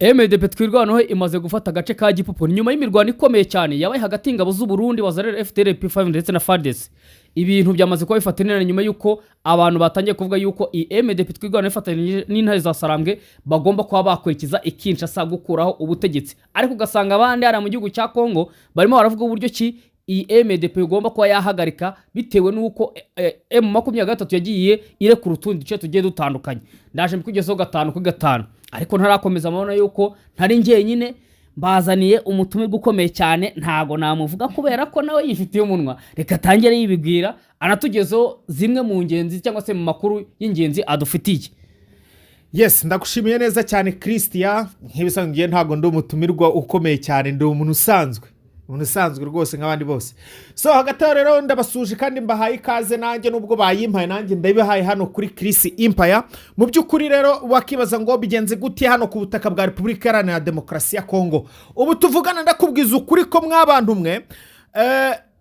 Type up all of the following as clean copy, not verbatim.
MDP twirwanaho imaze gufata agace ka Gipupu nyuma y'imirwano ikomeye cyane yabaye hagati y'ingabo z'u Burundi wazarera FDL P5 ndetse na FARDC. Ibintu byamaze kuba bifatanira nyuma yuko abantu batangiye kuvuga yuko MDP twirwanaho ifatanyije n'intare za Sarambwe bagomba kuba bakurikiza Kinshasa gukuraho ubutegetsi. Ariko ugasanga abandi ari mu gihugu cya Kongo barimo baravuga uburyo ki MDP igomba kuba yahagarika bitewe nuko M23 yagiye irekura utundi duce tugiye dutandukanye. Ndaje mbikugezeho 5 kuri 5 ariko ntarakomeza amabona yuko ntari ngiye nyine mbazaniye umutume gukomeye cyane ntago namuvuga kubera ko nawe yifitiye umunwa reka tangere yibibwira anatugezeho zimwe mu ngenzi cyangwa se mu makuru y'ingenzi adufitiye. Yes, ndagushimiye neza cyane Christian, nkibisangiye ntago ndo umutumirwa ukomeye cyane ndo umuntu usanzwe rwose nk'abandi bose. So hagati rero ndabasuje kandi mbahaye ikaze nanjye nubwo bayimpaye nanjye ndabihaye hano kuri Chris Empire. Mu byukuri rero wakibaza ngo bigenze gute hano ku butaka bwa Repubulika Iharanira Demokarasi ya Kongo. Ubu tuvugana ndakubwiza ukuri ko mwabantu mwe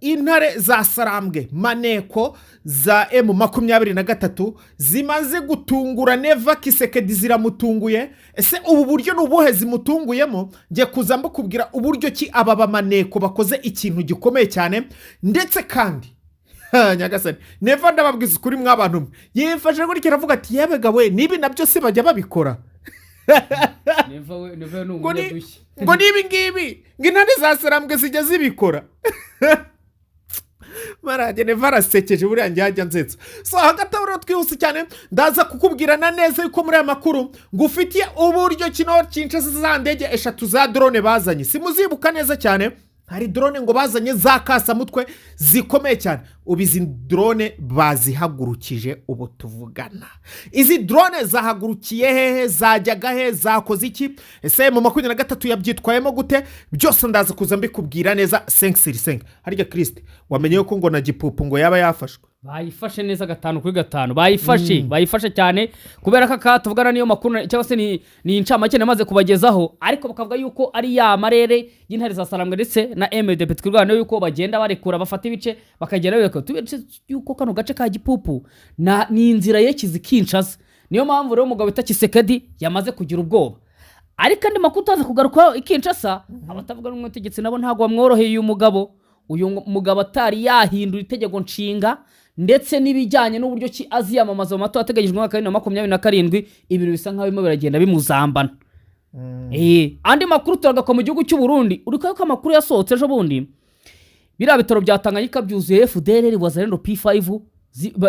intare za Sarambwe Maneko za M23 zimaze gutungura Neva Tshisekedi ziramutunguye. Ese ubu buryo nubuhe zimutunguyemo? Ngiye kuza mbukubwira uburyo ki aba Maneko bakoze ikintu gikomeye cyane ndetse kandi nyagasani Neva ndababwiza ukuri mwabantu mwe yifashe gutya aravuga ati yebega we nibi nabyo se bajya babikora. Neva n'umudushyi ngo nibi ngibi ngintare za Sarambwe zijya zibikora. Marage Neva arasekeje buriya njyajya nzetsa. So hagati aho twihuse cyane ndaza kukubwirana neza yuko muri aya makuru ngufitiye uburyo kino Kinshasa za ndege 3 za drone bazanye. Simuzibuka neza cyane hari drone ngo bazanye za kasa mutwe zikomeye cyane. Ubizi drone bazihagurukije ubu tuvugana. Izi drone zahagurukiye hehe zajyaga he zakoze iki? Ese mu 23 yabyitwayemo gute? Byose ndaza kuza mbikubwira neza 5 harya Christ wamenye ko ngo na Gipupu ngo yaba yafashwe. Bayifashe neza 5 kuri 5 bayifashe cyane kubera ko akatuvugana niyo makuru cyangwa se ni incamake namaze kubagezaho ariko bakavuga yuko ari ya marere y'intare za Sarambwe ndetse na MDP twirwanaho yuko bagenda barekura bafata ibice bakagera tubetse yuko kano gace ka Gipupu ni inzira yekiza Kinshasa. Niyo mpamvu rero umugabo bita Tshisekedi yamaze kugira ubwoba. Ariko andi makuru taze kugaruka Kinshasa abatavuga n'umutegetsi nabo ntago bamworoheye uyu mugabo atari yahindura itegeko nshinga ndetse n'ibijyanye n'uburyo ki aziyamamaza mu matora ateganyijwe mu 2027 ibintu bisa nkaho bimo biragenda bimuzambana. Andi makuru turagakwa mu gihugu cy'u Burundi uriko yuko amakuru yasohotse ejo bundi bira bitaro byatanganyika byuzuye FDL wazarendo P5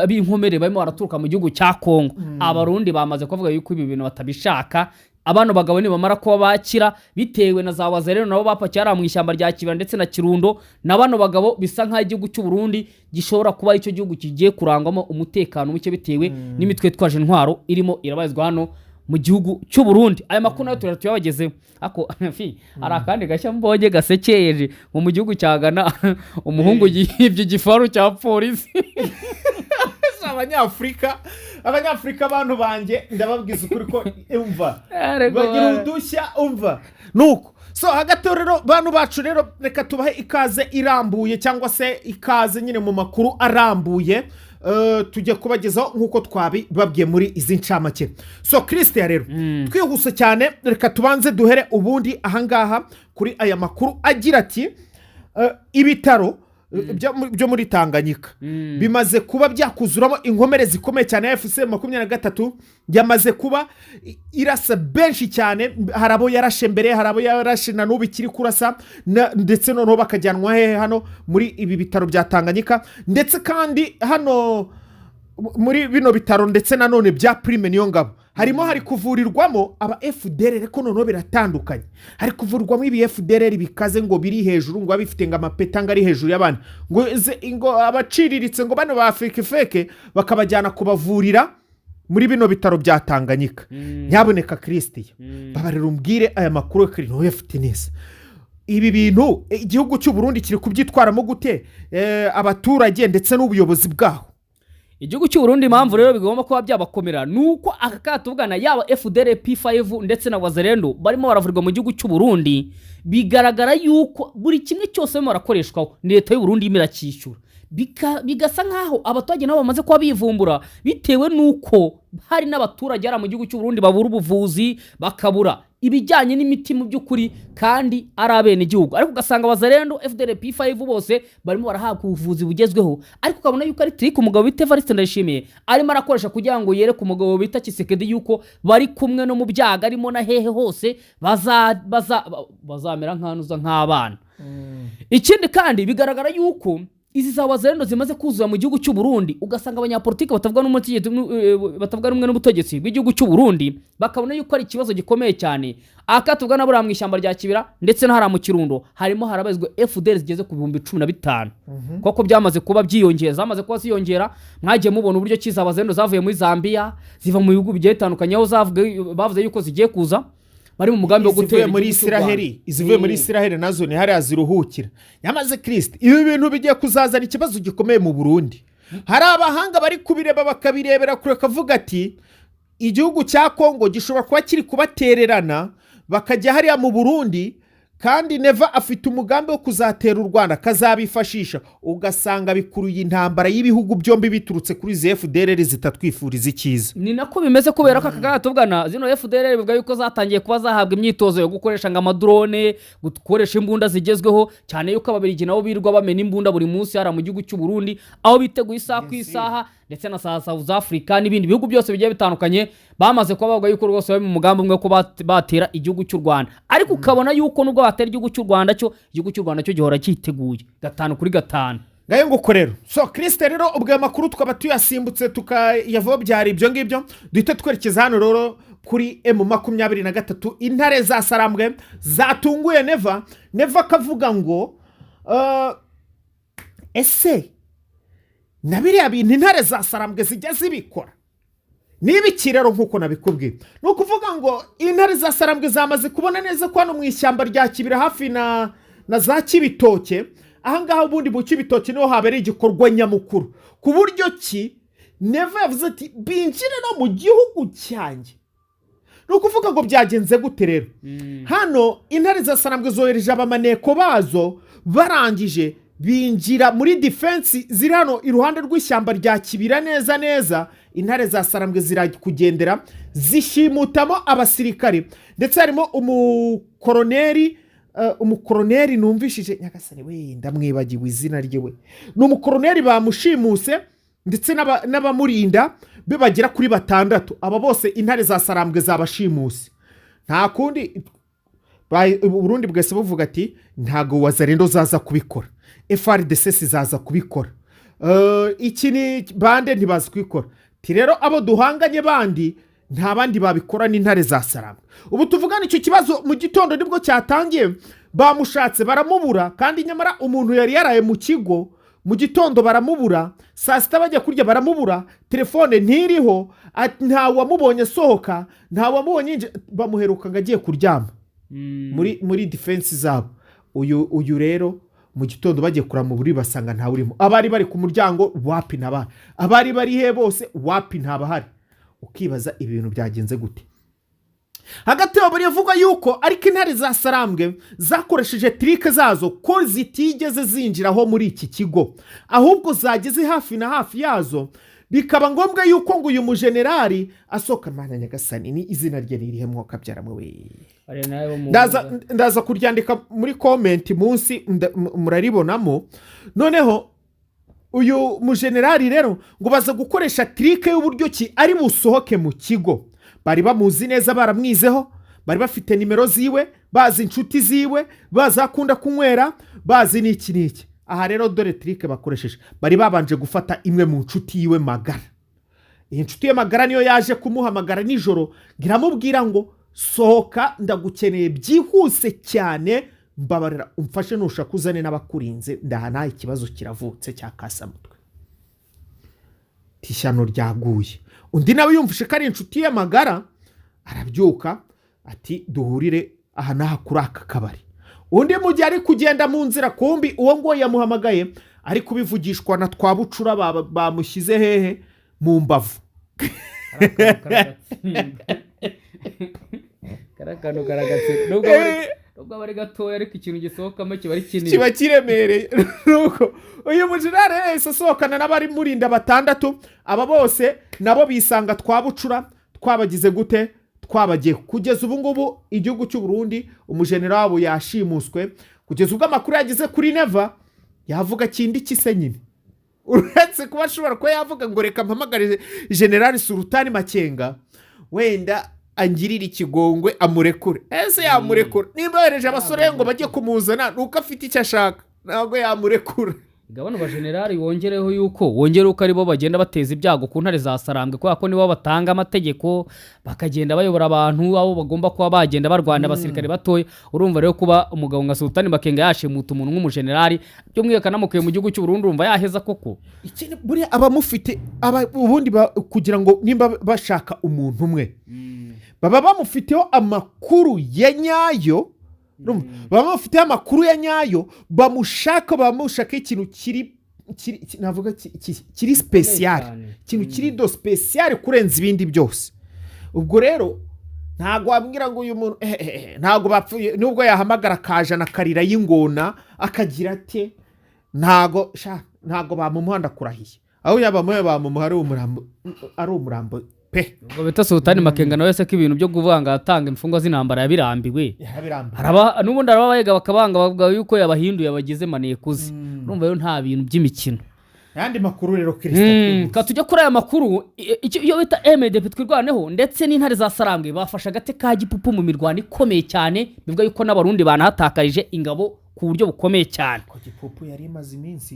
b'inkomere barimo baraturuka mu gihugu cya Kongo. Abarundi bamaze kuvuga yuko ibi bintu batabishaka. Abantu bagabo ni bamara kuba bakira bitewe na za wazareno nabo bapacyara mu ishyamba rya Kibira ndetse na Kirundo. Nabano bagabo bisa nka igihugu cy'u Burundi gishobora kuba icyo gihugu kigiye kurangwamo umutekano muke bitewe n'imitwe twaje intwaro irimo irabazwa hano mu gihugu cy'u Burundi. Aya makuru nayo turatuyabagezeho ako ari akandi gashya mbonye gasekeje mu gihugu cya Ghana umuhungu yibye igifaru cya polisi. Abanyafrika abantu banje ndababwiza ukuri ko umva bagira udushya umva nuko. So hagati rero bantu bacu rero reka tubahe ikaze irambuye cyangwa se ikaze nyine mu makuru arambuye tujye kubagezaho nkuko twabibabwiye muri izi ncamake. So Christian rero twihuse cyane reka tubanze duhere ubundi ahangaha kuri aya makuru agira ati ibitaro byo muri Tanganyika bimaze kuba byakuzuramo inkomere zikomeye cyane ya FC 23 yamaze kuba irasa benshi cyane. Harabo yarashe mbere harabo yarashe na nubu ikiri kurasa ndetse noneho bakajyanwa hehe hano muri ibi bitaro bya Tanganyika ndetse kandi hano muri bino bitaro ndetse na none bya Prime niyo ngabo hari kuvurirwamo aba FDL reko noneho biratandukanye. Hari kuvurwamo ibi FDL bikaze ngo biri hejuru ngo abifite ngo amapeta ngo ari hejuru y'abana ngo abaciriritse ngo bano ba fake bakabajyana kubavurira muri bino bitaro bya Tanganyika. Nyaboneka Christian babarira umbwire aya makuru kuri no FTNS ibi bintu igihugu cy'u Burundi kiri kubyitwaramo gute abaturage ndetse n'ubuyobozi bwaho. Igihugu cy'u Burundi impamvu rero bigomba kuba byabakomera nuko akatuvugana yaba FDL P5 ndetse na wazarendo barimo baravurirwa mu gihugu cy'u Burundi bigaragara yuko buri kimwe cyose barimo barakoreshwaho ni leta y'u Burundi imiracyishyura. bigasa nkaho abaturage nabo bamaze kuba bivumbura bitewe nuko hari n'abaturage ara mu gihugu cy'u Burundi babura ubuvuzi bakabura ibijyanye n'imiti mu by'ukuri kandi ari abene igihugu, ariko ugasanga Wazalendo FDL P5 bose barimo barahabwa ubuvuzi bugezweho, ariko ukabona yuko ari trick umugabo bita Evariste Ndayishimiye arimo arakoresha kugira ngo yere ku mugabo bita Tshisekedi yuko bari kumwe no mu byaga arimo na hehe hose bazamera nk'abana. Ikindi kandi bigaragara yuko izi za Wazalendo zimaze kuzuza mu gihugu cy'u Burundi, ugasanga abanyapolitike batavuga rumwe n'ubutegetsi bw'igihugu cy'u Burundi bakabona yuko ari ikibazo gikomeye cyane. Akatubwa na buriya mu ishyamba rya Kibira ndetse no hara mu Kirundo harimo harabazwa FDL zigeze ku 15,000 koko byamaze kuba byiyongera, zamaze kuba ziyongera. Mwagiye mubona uburyo kiza Wazalendo zavuye muri Zambia ziva mu bihugu bigiye bitandukanye aho bavuze yuko zigiye kuza bari mu mugambi wo gutera muri Israeli. Izivuye muri Israeli nazo ni hari aziruhukira. Yamaze Kristo ibi bintu bigiye kuzazana ikibazo gikomeye mu Burundi. Hari abahanga bari kubireba bakabirebera kure kavuga ati igihugu cya Kongo gishobora kuba kiri kubatererana bakajya hariya mu Burundi, kandi Neva afite umugambi wo kuzatera u Rwanda kazabifashisha, ugasanga bikuruye intambara y'ibihugu byombi biturutse kuri ZFDL zitatwifuriza icyiza. Ni nako bimeze kubera ko akatubwana zino FDL bivuga yuko zatangiye kuba zahabwa imyitozo yo gukoresha ngamadrone, gukoresha imbunda zigezweho, cyane yuko ababirigi nabo birwa bamena imbunda buri munsi hara mu gihugu cy'u Burundi aho biteguye isaha ku isaha, ndetse na South Africa n'ibindi bihugu byose bigiye bitandukanye bamaze kuba bavuga yuko rwose bari mu mugambi umwe ko batera igihugu cy'u Rwanda. Ariko ukabona yuko nubwo batera igihugu cy'u Rwanda cyo gihora cyiteguye 5/5. Ngaye nguko rero so Kristo rero ubwo amakuru twaba tuyasimbutse tukayavo byari ibyo ngibyo, duhita twerekeza hano rero kuri M23 intare za Sarambwe zatunguye Neva kavuga ngo ese nabiriya bintu intare za Sarambwe zijya zibikora n'ibiki rero nkuko nabikubwiye. No kuvuga ngo intare za Sarambwe zamaze kubona neza ko hano mu ishyamba rya Kibira hafi na za Kibitoke, ahangaha ubundi mu Kibitoke niho habera igikorwa nyamukuru, ku buryo ki Neva yavuze ati binjire no mu gihugu cyanjye. No kuvuga ngo byagenze gute rero hano intare za Sarambwe zohereje abamaneko bazo barangije binjira muri defense ziri hano iruhande rw'ishyamba rya Kibira neza. Intare za Sarambwe zirakugendera zishimutamo abasirikare, ndetse harimo umukoroneri numvishije nyagasani we ndamwibagiwe izina ryewe, ni umukoroneri bamushimuse ndetse n'abamurinda bagira kuri 6. aba bose intare za Sarambwe zabashimuse. Nta kundi Burundi bwese buvuga ati ntago Wazalendo zaza kubikora, FRDC zaza kubikora, iki ni bande ntibazi kubikora. Rero abo duhanganye bandi nta bandi babikora n'intare za Sarambwe. Ubu tuvugana icyo kibazo mu gitondo nibwo cyatangiye, bamushatse baramubura, kandi nyamara umuntu yari yaraye mu kigo mu gitondo baramubura, saa 6 bajya kurya baramubura, telefone ntiriho, nta wamubonye sohoka, nta wamubonye bamuheruka ngagiye kuryama muri defense zabo. Uyu rero mu gitondo bagiye kurama buri basanga nta urimo, abari bari ku muryango wapi naba, abari bari he bose wapi ntabahari. Ukibaza ibintu byagenze gute hagati yabo barivuga yuko ariko intare za Sarambwe zakoresheje trick zazo ko zitigeze zinjiraho muri iki kigo, ahubwo zageze hafi na hafi yazo, bikaba ngombwa yuko ngo uyu mujenerali asoka mana nyagasani ni izina rye ririhe mwoka byaramwe we. Ndaza kuryandika muri comment munsi muraribonamo. Noneho uyu mujenerali rero ngo baza gukoresha trick y'uburyo ki ari busohoke mu kigo. Bari bamuzi neza, baramwizeho, bari bafite nimero ziwe, bazi inshuti ziwe, bazakunda kunywera, bazi n'iki. Aha rero dore trick bakoresheje, bari babanje gufata imwe mu nshuti yiwe magara. Iyi nshuti ye magara niyo yaje kumuhamagara nijoro, ngiramubwira ngo sohoka ndagukeneye byihuse cyane, mbabarira umfashe nushaka uzane n'abakurinze, ndahana ikibazo kiravutse cya kasamutwe. Tishyano ryaguye. Undi nawe yumvishe ko ari inshuti ye magara, arabyuka ati duhurire aha naha kuri aka kabari. Undi mu gihe ari kugenda mu nzira, kumbi uwo ngo yamuhamagaye ari kubivugishwa na twabucura bamushyize hehe mu mbavu. Karakano karagatse nubwo bari gatoya ariko ikintu gisohokamo kiba ari kinini, kiba kiremereye. Nuko uyu mujirare asohokana n'abari murinda 6, aba bose nabo bisanga twabucura twabagize gute, twabagiye kugeza ubu ngubu igihugu cy'u Burundi umujenerali wabo yashimuswe kugeza ubwo amakuru yageze kuri Neva yavuga kindi kise nyine uretse kuba ashobora kuba yavuga ngo reka mpamagare generali Sultani Makenga wenda angirira ikigongwe amurekure ese yamurekura nimba yohereje abasore ngo bajye kumuzana nuko afite icyo ashaka ntabwo yamurekura gabano ba generali wongereho yuko aribo bagenda bateza ibyago ku ntare za Sarambwe kubera ko nibo batanga amategeko bakagenda bayobora abantu abo bagomba kuba bagenda barwana abasirikare batoya urumva rero kuba umugabo nka Sultani Makenga yashimuta umuntu nk'umujenerali byo mwekana mukuye mu gihugu cy'u Burundi urumva yaheza koko ikindi buri abamufite ubundi kugira ngo nimba bashaka umuntu umwe baba bamufiteho amakuru ya nyayo baba bafite amakuru ya nyayo bamushaka ikintu kiri special ikintu kiri do special kurenza ibindi byose ubwo rero ntago wabwira ngo uyu muntu ntago bapfuye nubwo yahamagara kajana karira y'ingona akagira ate ntago bamumuhanda kurahiye aho yabamuye bamumuhari ari umurambo pe ngo bita Sultani Makenga nawe se ko ibintu byo kuvanga atanga imfungwa z'intambara yabirambiwe n'ubundi arababayega bakabanga bavuga yuko yabahinduye abagize Manekuzi urumva rero nta bintu by'imikino yandi makuru rero Kristo ka tujya kuri aya makuru iyo bita M23 twirwaneho ndetse n'intare za Sarambwe bafasha agate ka gipupu mu mirwano ikomeye cyane bivuga yuko n'abarundi banahatakarije ingabo ku buryo bukomeye cyane ko gipupu yari imaze iminsi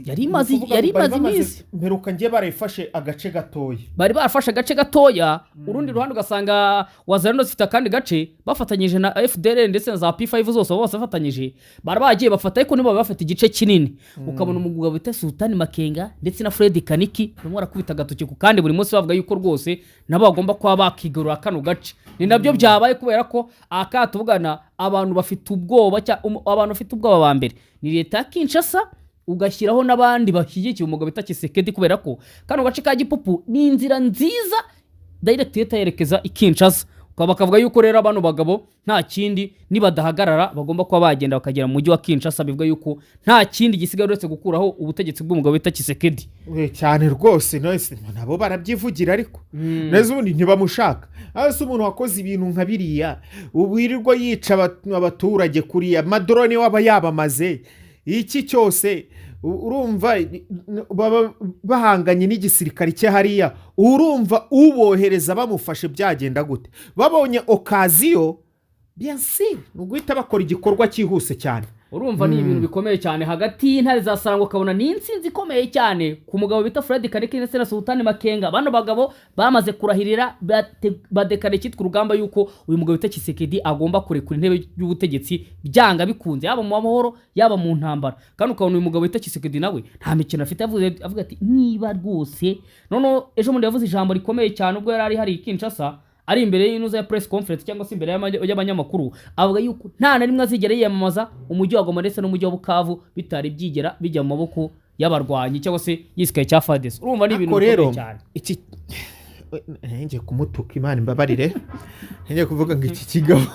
mperuka ngiye barayifashe agace gatoya bari barafashe agace gatoya urundi ruhande ugasanga wazarano zifite akandi gace bafatanyije na FDL ndetse na za P5 zose bose bafatanyije bagiye bafata ariko nibo bafata igice kinini ukabona umugabo bita Sultani Makenga ndetse na Fred Kaniki bamwe barakubita gatoke ku kandi buri munsi bavuga yuko rwose nabo bagomba kuba bakigurura kano gace ni nabyo byabaye kubera ko akatubugana abantu bafite ubwoba ba mbere ni leta ya Kinshasa ugashyiraho n'abandi bashyigikiye umugabo bita Tshisekedi kubera ko kano gace ka gipupu ni inzira nziza direct yerekeza i Kinshasa bakavuga yuko rero abantu bagabo nta kindi nibadahagarara bagomba kuba bagenda bakagera mu mujyi wa Kinshasa bivuga yuko nta kindi gisigaye uretse gukuraho ubutegetsi bw'umugabo bita Tshisekedi cyane rwose nabo barabyivugira ariko neza ubundi ntibamushaka ase umuntu wakoze ibintu nka biriya ubirirwa yica abaturage kuriya madrone waba yabamaze iki cyose urumva bahanganye n'igisirikare cye hariya urumva ubohereza bamufashe byagenda gute babonye okaziyo bien sûr nuguhita bakora igikorwa cyihuse cyane urumva ni ibintu bikomeye cyane hagati y'intare za Sarambwe ukabona ni insinzi ikomeye cyane ku mugabo bita Fred Kaniki ndetse na Sultani Makenga bano bagabo bamaze kurahirira badekare cyitwa urugamba yuko uyu mugabo bita Tshisekedi agomba kurekura intebe y'ubutegetsi byanga bikunze yaba mu mahoro yaba mu ntambara kandi ukabona uyu mugabo bita Tshisekedi nawe nta mikino afite avuga ati niba rwose none ejo mundi yavuze ijambo rikomeye cyane ubwo yari hari Kinshasa ari imbere y'inuza ya press conference cyangwa se imbere y'abanyamakuru avuga yuko nta na rimwe azigera yiyamamaza umujyi wa Goma ndetse n'umujyi wa Bukavu bitari byigera bijya mu maboko y'abarwanyi cyangwa se yisikaye cya FARDC urumva ni ibintu bikomeye cyane iki ngiye kumutuka Imana imbabarire ngiye kuvuga ngo iki kigabo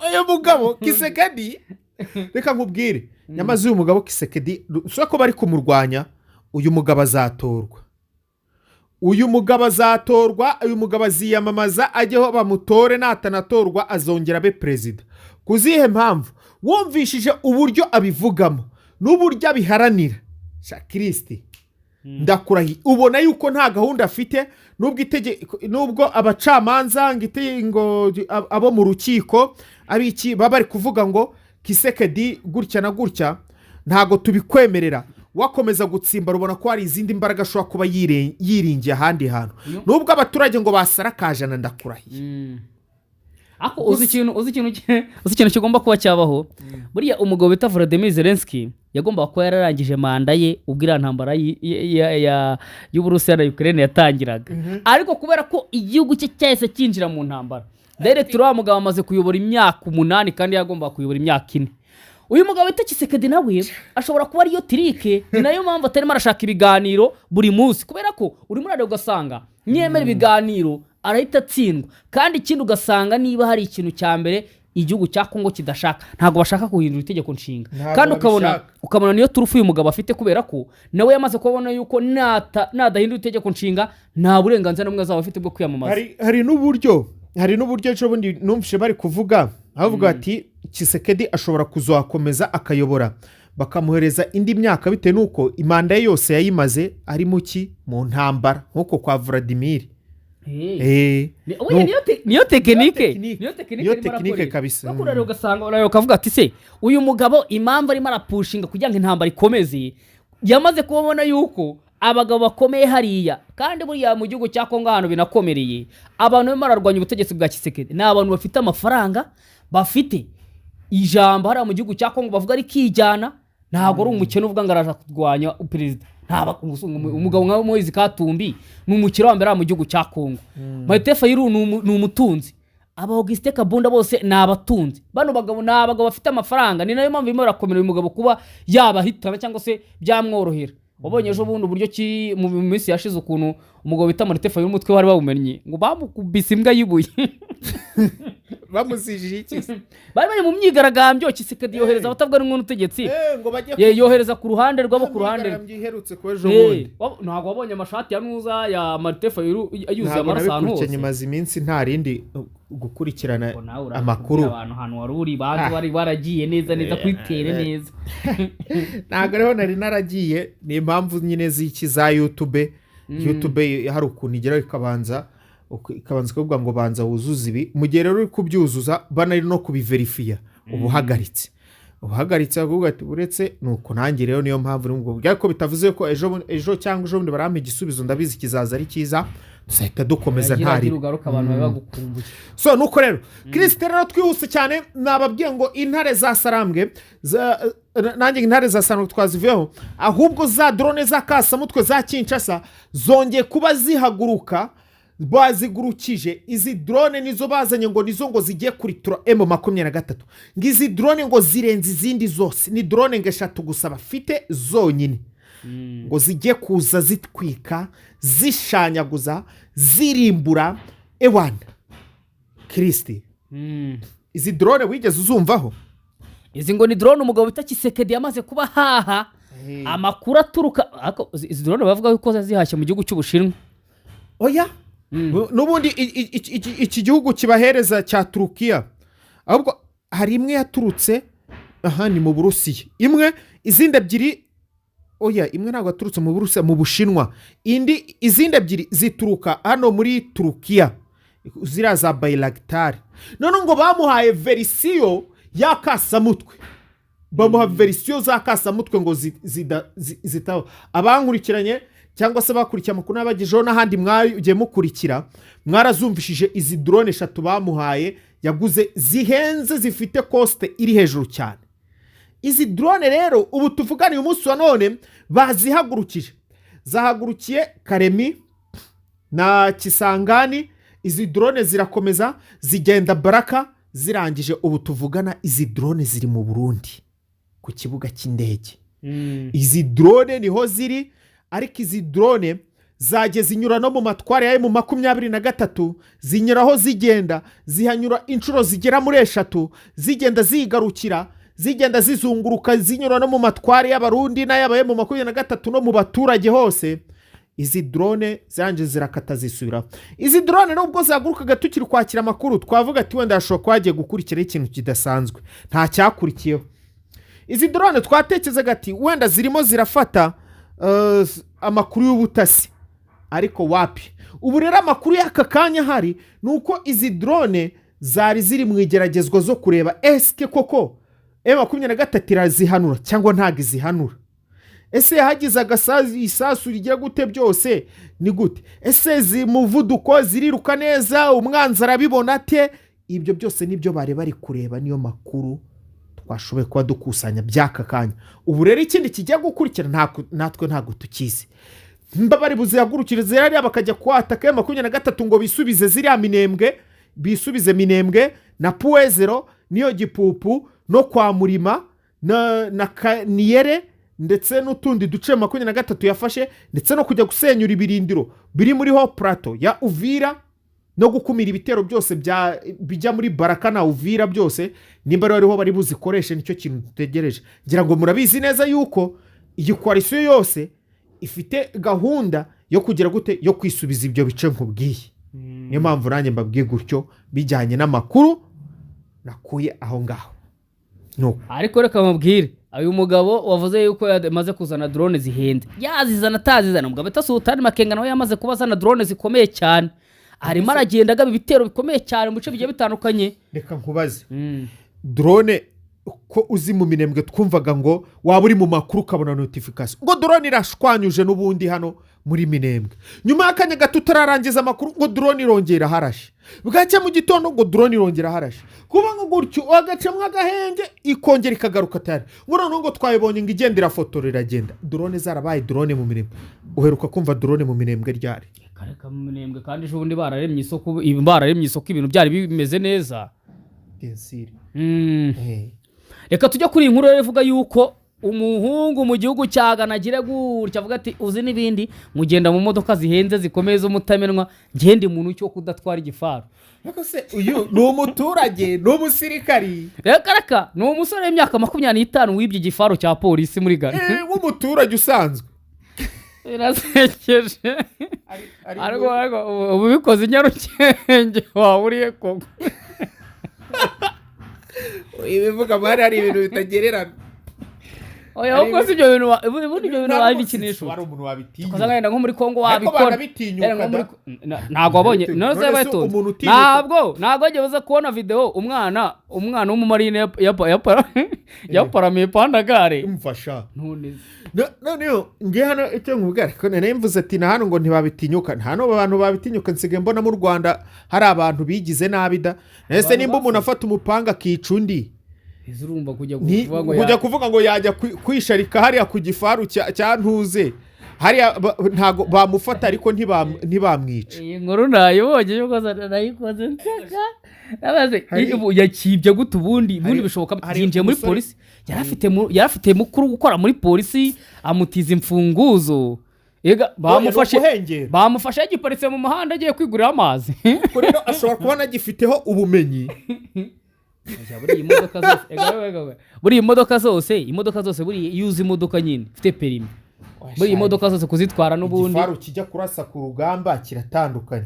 ayo mugabo Tshisekedi reka nkubwire nyamaze uyu mugabo Tshisekedi so ko bari kumurwanya uyu mugabo azatorwa uyu mugabo aziyamamaza ajyeho bamutore natanatorwa azongera abe perezida kuzihe mpamvu wumvishije uburyo abivugamo n'uburyo abiharanira Kristi ndakurahi ubona yuko nta gahunda afite nubwo abacamanza ngo abo mu rukiko abiki baba bari kuvuga ngo Tshisekedi gutya na gutya ntago tubikwemerera wakomeza gutsimba rubona ko hari izindi mbaraga ashobora kuba yiringiye ahandi hantu nubwo abaturage ngo basara kajana ndakurahiye ako uzi ikintu kigomba kuba cyabaho buriya umugabo bita Volodymyr Zelensky yagomba kuba yararangije manda ye ubwo iriya ntambara y'Uburusiya na Ukraine yatangiraga ariko kubera ko igihugu cye cyahise kinjira mu ntambara direct uriya mugabo amaze kuyobora imyaka 8 kandi yagomba kuyobora imyaka 4 uyu mugabo bita Tshisekedi nawe ashobora kuba ariyo tirike ni nayo mpamvu atarimo arashaka ibiganiro buri munsi kubera ko uri muri radio ugasanga nyemera ibiganiro arahita atsindwa kandi ikindi ugasanga niba hari ikintu cya mbere igihugu cya Kongo kidashaka, ntabwo bashaka guhindura itegeko nshinga. Kandi ukabona niyo turufu uyu mugabo afite, kubera ko nawe yamaze kubona yuko nadahindura itegeko nshinga nta burenganzira n'umwe azaba afite bwo kwiyamamaza. Hari n'uburyo ejo bundi numvise bari kuvuga, avuga ati Tshisekedi ashobora kuzakomeza akayobora, bakamuhereza indi myaka bitewe nuko imanda ye yose yayimaze ari mu ntambara nk'uko kwa Vladimir. Niyo tekinike kabisa. Bakura rero ugasanga ukavuga ati se uyu mugabo impamvu arimo arapushinga kugira ngo intambara ikomeze, yamaze kubona yuko abagabo bakomeye hariya, kandi buriya mu gihugu cya Kongo ahantu binakomereye, abantu barimo bararwanya ubutegetsi bwa Tshisekedi ni abantu bafite amafaranga, bafite ijambo hariya mu gihugu cya Kongo, bavuga ari kijyana, ntabwo ari umukene uvuga ngo araza kurwanya perezida. Umugabo nka Moise Katumbi ni umukire wa mbere mu gihugu cya Kongo. Matefa yiru ni umutunzi, aba Auguste Kabunda bose ni abatunzi. Bano bagabo ni abagabo bafite amafaranga, ni nayo mpamvu birimo birakomerera umugabo kuba yabahitana cyangwa se byamworohera. Wabonye ejo bundi uburyo ki mu minsi yashize ukuntu umugabo bita Matefa y'umutwe wari bawumenye ngo bamukubise imbwa yibuye. Bamuzijije iki? Bari mu myigaragambyo, Tshisekedi yohereza abatavuga n'ubutegetsi, yohereza ku ruhande rwabo, ku ruhande myiherutse ko ejo bundi. Ntabwo wabonye amashati ya nuza ya Matefa yuzuye amaraso ahantu hose. Nyamaze iminsi nta rindi gukurikirana amakuru. Abantu hano waruri bari baragiye neza kwitere neza. Ntabwo rero nari naragiye, ni impamvu nyine z'iki za YouTube hari ukuntu igera ikabanza kuvuga ngo banza wuzuza ibi, mu gihe rero uri kubyuzuza banari no kubiverifiya ubuhagaritse avuga ati uretse nuko nanjye rero niyo mpamvu n'ubwo byako bitavuze ko ejo cyangwa ejo bundi barampa igisubizo ndabizi kizaza ari cyiza, dusahita dukomeza ntari. So nuko rero Christine rero twihuse cyane, nababwiye ngo intare za Sarambwe nanjye intare za Sarambwe twaziveho, ahubwo za drone za Kasamutwe za Kinshasa zongeye kuba zihaguruka, bazigurukije. Izi drone nizo bazanye ngo nizo ngo zigiye kuritura M23, ngizi drone ngo zirenze izindi zose, ni drone ngeshatu gusa bafite zonyine, ngo zigiye kuza zitwika, zishanyaguza, zirimbura. Ewana Kristi, izi drone wigeze uzumvaho? Izi ngo ni drone umugabo bita Tshisekedi yamaze kuba haha amakuru aturuka. Izi drone bavuga ko zihashye mu gihugu cy'Ubushinwa. Oya, n'ubundi iki gihugu kibahereza cya Turukiya, ahubwo hari imwe yaturutse ni mu Burusiya, izindi ebyiri imwe ntabwo yaturutse mu Burusiya, mu Bushinwa, izindi ebyiri zituruka hano muri Turukiya, ziriya za Bayraktar. None ngo bamuhaye verisiyo ya Kasamutwe, bamuha verisiyo za Kasamutwe ngo zitaho. Abankurikiranye cyangwa se bakurikiye amakuru n'abagejeho n'ahandi mwagiye mukurikira, mwarazumvishije izi drone eshatu bamuhaye yaguze zihenze, zifite coste iri hejuru cyane. Izi drone rero ubu tuvugana uyu munsi wa none bazihagurukije, zahagurukiye Karemi na Kisangani. Izi drone zirakomeza zigenda Baraka, zirangije ubu tuvugana izi drone ziri mu Burundi ku kibuga cy'indege. Izi drone niho ziri, ariko izi drone zageze zinyura no mu matware ya M23, zinyuraho zigenda zihanyura inshuro zigera muri 3, zigenda zigarukira, zigenda zizunguruka, zinyura no mu matware y'abarundi n'ay'aba M23 no mu baturage hose. Izi drone zanje zirakata zisubira. Izi drone nubwo zagurukaga tukiri kwakira amakuru, twavuga ati wenda ashobora kwagiye gukurikira ikintu kidasanzwe, nta cyakurikiyeho. Izi drone twatekezaga ati wenda zirimo zirafata amakuru y'ubutasi, ariko wapi. Ubu rero amakuru y'aka kanya hari nuko izi drone zari ziri mu igeragezwa zo kureba eske koko M23 irazihanura cyangwa ntago izihanura. Ese yahagize isasu rigiye gute, byose ni gute? Ese zimuvuduko ziriruka neza, umwanzi arabibona ate? Ibyo byose nibyo bari kureba, niyo makuru twashoboye kuba dukusanya by'aka kanya. Ubu rero ikindi kijya gukurikira natwe ntago tukizi. Mbabari buzihagurukire zirariya bakajya kwataka M23 ngo bisubize ziriya Minembwe, bisubize Minembwe na Puezero niyo Gipupu no kwa Murima na Niyere, ndetse n'utundi duce 23 yafashe, ndetse no kujya gusenyura ibirindiro biri muri ho plateau ya Uvira no gukumira ibitero byose bijya muri Baraka na Uvira byose nimba rero bari buzikoreshe nicyo kintu dutegereje ngira ngo murabizi neza yuko iyi coalition yose ifite gahunda yo kugira gute yo kwisubiza ibyo bice nkubwiye niyo mpamvu nanjye mbabwiye gutyo bijyanye n'amakuru nakuye aho ngaho ariko reka mubwire uyu mugabo wavuze yuko yamaze kuzana drone zihende yazizana atazizana umugabo itasultani Makenga nawe yamaze kubazana drone zikomeye cyane arimo aragenda agaba ibitero bikomeye cyane mu bice bigiye bitandukanye reka nkubaze drone ko uzi mu Minembwe twumvaga ngo waba uri mu makuru ukabona notification ngo drone irashwanyuje n'ubundi hano muri Minembwe nyuma y'akanya gato utararangiza amakuru ngo drone irongera harashe bwacye mu gitondo ngo drone irongera harashe kuba ngo gutyo agacemwa agahenge ikongera ikagaruka tare ngo twayibonye ngo igendera foto riragenda drone zarabaye drone mu Minembwe uheruka kumva drone mu Minembwe ryari kareka mu Minembwe kandi ejo bundi bararemye isoko ibintu byari bimeze neza densire reka tujya kuri inkuru rero ivuga yuko umuhungu mu gihugu cya Ghana agira gutya avuga ati uzi n'ibindi mugenda mu modoka zihenze zikomeye z'umutamenwa ngende umuntu cyo kudatwara igifaru reka se uyu ni umuturage ni umusirikari reka ni umusore w'imyaka 25 wibye igifaru cya polisi muri Ghana w'umuturage usanzwe irasekeje ariko ubu bikoze Nyarugenge waburiye koko ibivuga bari hari ibintu bitagererana oya ahubwo si ibyo bintu wabikinisha wari umuntu wabitinya kuzangana nko muri Kongo wabikora ntabwo wabonye none bayitonze ntabwo agiye uza kubona video umwana w'umumarine yaparamiye pandagare umfasha none ngiye hano icyo nkubwira ko nene mvuze ati na hano ngo ntibabitinyuka hano abantu babitinyuka nsige mbona mu Rwanda hari abantu bigize nabi da nese nimba umuntu afata umupanga kicundi izurumba kujya kuvuga ngo yajya kwisharika hariya ku gifaru cya ntuze hariya ntago bamufata ariko ntibamwica iyi nkuru nayibonye yuko nayikoze nseka nabaze yakibye gute ubundi bishoboka byinjiye muri polisi yarafite mukuru gukora muri polisi amutiza imfunguzo bamufashe yagiparitse mu muhanda agiye kwigurira amazi rero ashobora kubona agifiteho ubumenyi buri imodoka zose buri yuzi imodoka nyine ifite perimi buri imodoka zose kuzitwara n'ubundi igifaru kijya kurasa ku rugamba kiratandukanye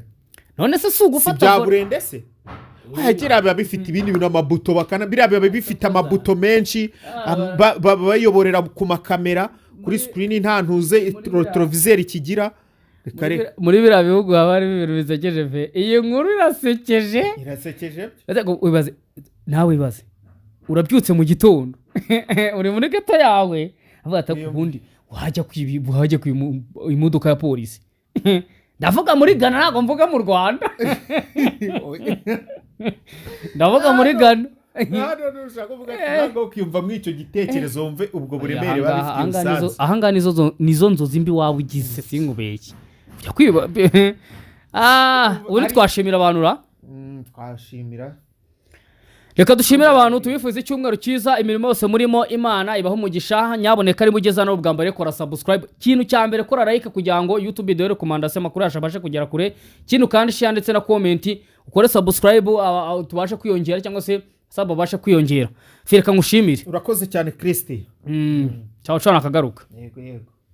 none se sugufata bya burende se hagira biba bifite ibindi bintu amabuto bakana biba bifite amabuto menshi bayoborera ku makamera kuri screen nta ntuze retroviseur kigira muri biriya bihugu haba hari ibintu bisekeje ve iyi nkuru irasekeje nawe wibaze urabyutse mu gitondo uri muri geto yawe avuga ati ubundi wajya kwiba imodoka ya polisi ndavuga muri Ghana ntabwo mvuga mu Rwanda ndavuga muri Ghana ushaka kuvuga ntabwo ukiyumva muri icyo gitekerezo wumve ubwo buremere babifite usanze ahanga nizo nzozi mbi wawe ugize sinkubeshye kwiba ubundi twashimira abantu twashimira reka dushimira abantu tubifuza icyumweru cyiza imirimo yose murimo Imana ibaho umugisha nyaboneka ari mugeza no bwambare kora subscribe kintu cya mbere kora like kugira ngo YouTube de recommandation makuru yashabashe kugera kure kintu kandi share ndetse na comment ukore subscribe tubashe kwiyongera cyangwa se sub babashe kwiyongera fireka ngushimire urakoze cyane Kristi ciao nakagaruka yego